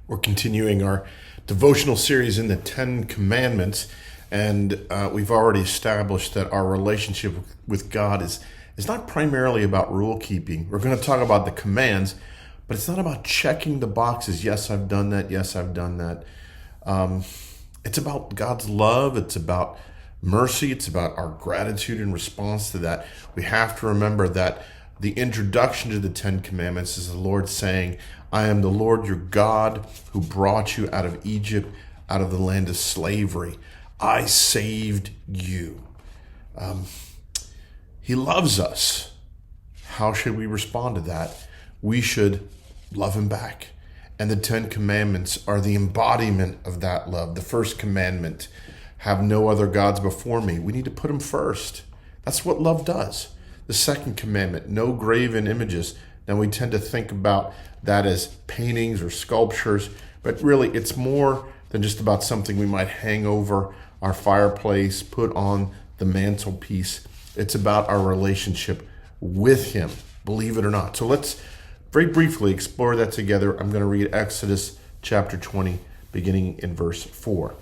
We're continuing our devotional series in the Ten Commandments, and we've already established that our relationship with God is not primarily about rule keeping. We're going to talk about the commands, but it's not about checking the boxes. Yes, I've done that. Yes, I've done that. It's about God's love. It's about mercy. It's about our gratitude in response to that. We have to remember that the introduction to the Ten Commandments is the Lord saying, I am the Lord your God who brought you out of Egypt, out of the land of slavery. I saved you. He loves us. How should we respond to that? We should love him back. And the Ten Commandments are the embodiment of that love. The first commandment, have no other gods before me. We need to put him first. That's what love does. The second commandment, no graven images. Now we tend to think about that as paintings or sculptures, but really it's more than just about something we might hang over our fireplace, put on the mantelpiece. It's about our relationship with him, believe it or not. So let's very briefly explore that together. I'm going to read Exodus chapter 20, beginning in verse 4.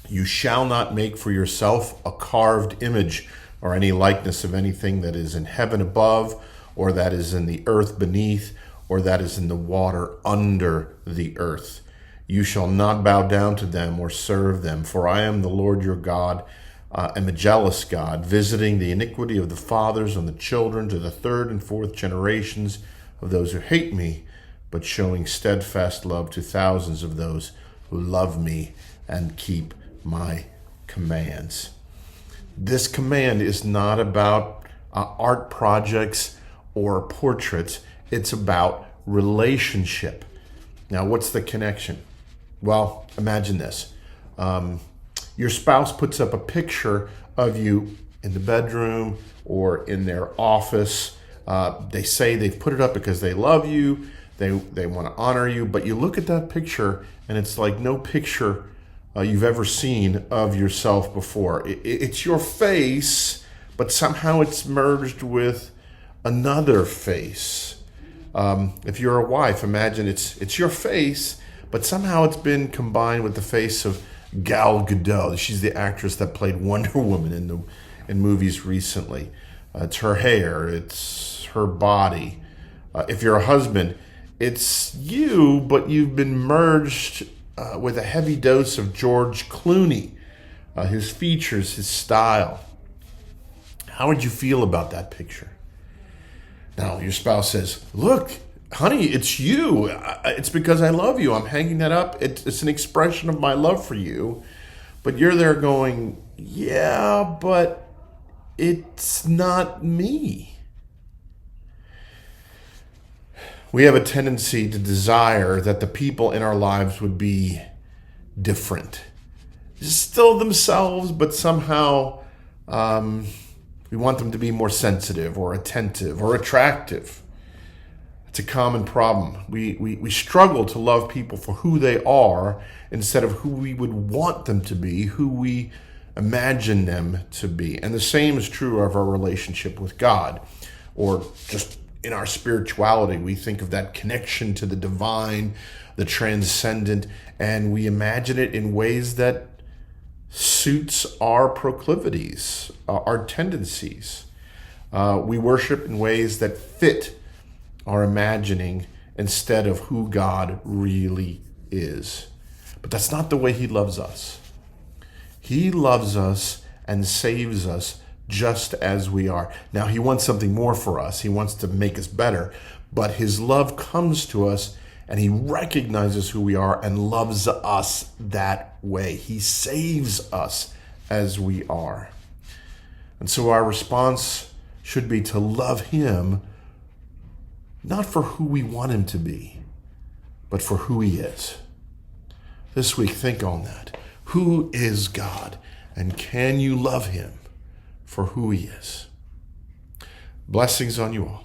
You shall not make for yourself a carved image or any likeness of anything that is in heaven above, or that is in the earth beneath, or that is in the water under the earth. You shall not bow down to them or serve them, for I am the Lord your God, am a jealous God, visiting the iniquity of the fathers on the children to the third and fourth generations of those who hate me, but showing steadfast love to thousands of those who love me and keep my commands. This command is not about art projects or portraits. It's about relationship. Now, what's the connection? Well, imagine this. Your spouse puts up a picture of you in the bedroom or in their office. They say they've put it up because they love you. They want to honor you. But you look at that picture and it's like no picture you've ever seen of yourself before. It's your face, but somehow it's merged with another face. If you're a wife, imagine it's your face, but somehow it's been combined with the face of Gal Gadot. She's the actress that played Wonder Woman in movies recently. It's her hair, it's her body. If you're a husband, it's you, but you've been merged with a heavy dose of George Clooney, his features, his style. How would you feel about that picture? Now, your spouse says, look, honey, it's you. It's because I love you. I'm hanging that up. It's an expression of my love for you. But you're there going, yeah, but it's not me. We have a tendency to desire that the people in our lives would be different. Still themselves, but somehow we want them to be more sensitive or attentive or attractive. It's a common problem. We struggle to love people for who they are instead of who we would want them to be, who we imagine them to be. And the same is true of our relationship with God, or just in our spirituality. We think of that connection to the divine, the transcendent, and we imagine it in ways that suits our proclivities, our tendencies. We worship in ways that fit our imagining instead of who God really is. But that's not the way he loves us. He loves us and saves us just as we are. Now, he wants something more for us. He wants to make us better. But his love comes to us and he recognizes who we are and loves us that way. He saves us as we are. And so our response should be to love him, not for who we want him to be, but for who he is. This week, think on that. Who is God? And can you love him for who he is? Blessings on you all.